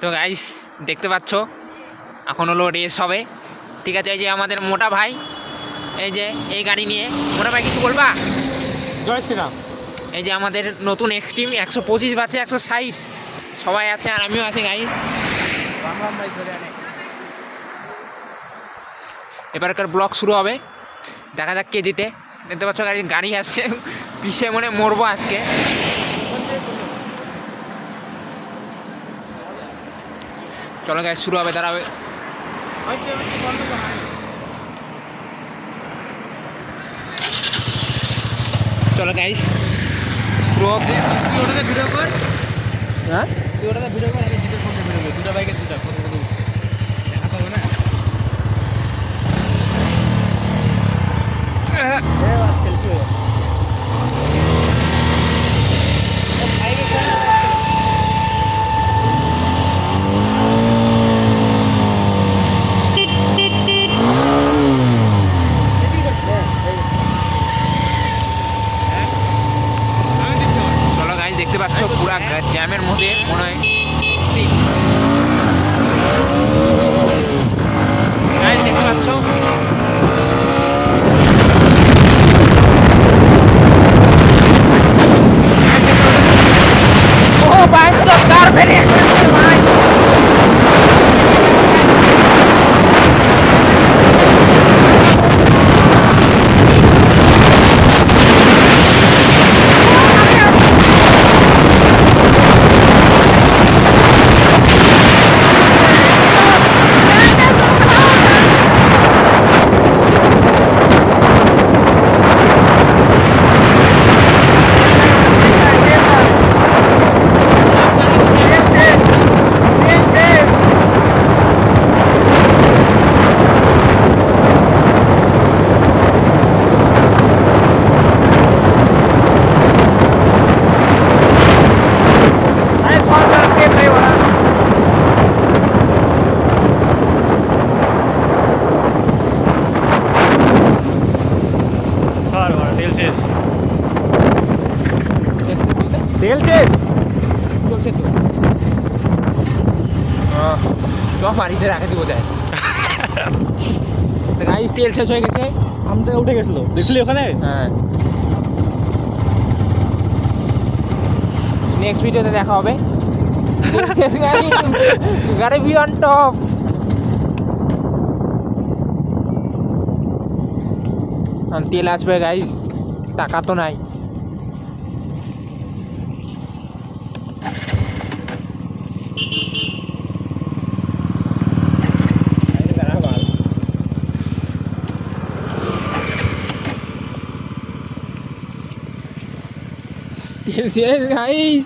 তো গাইস দেখতে পাচ্ছ এখন হলো রেস হবে, ঠিক আছে। এই যে আমাদের মোটা ভাই, এই যে এই গাড়ি নিয়ে। মোটা ভাই কিছু বলবা? জয় শ্রীরাম। এই যে আমাদের নতুন এক্সট্রিম 125 বাচ্চা 160 সবাই আছে, আর আমিও আছি গাইস। এবারকার ব্লগ শুরু হবে, দেখা যাক কে জিতে। দেখতে পাচ্ছ গাড়ি গাড়ি আসছে, পিছিয়ে মনে মরবো আজকে। চলো গাইস শুরু হবে, দাঁড়াবে। চলো গাইস শুরু হবে। তুই ওটাতে ভিডিও কর। হ্যাঁ তুই ওটাতে ভিডিও কর, আমি দুটো ফোনে ভিডিও করি। দুটো বাইকের দুটো ফটো ফটো দেখা পাবো না। সেলফি হয়ে চলো গাইস দেখতে পাচ্ছ পুরা জ্যামের মধ্যে মনে হয় গাইস দেখতে পাচ্ছ। ও ভাই তো কার বেরিয়ে আসছে ভাই। তেল শেষ। চলছে তো তো বাড়িতে রাখা দিব যায়। গাইস তেল শেষ হয়ে গেছে। আমটা উঠে গেছিল, দেখছিলি ওখানে? হ্যাঁ, নেক্সট ভিডিওতে দেখা হবে। শেষ গাড়ি, গাড়ি বি অন টপ। তেল আসবে গাইস, টাকা তো নাই। তেল শেষ গাইস।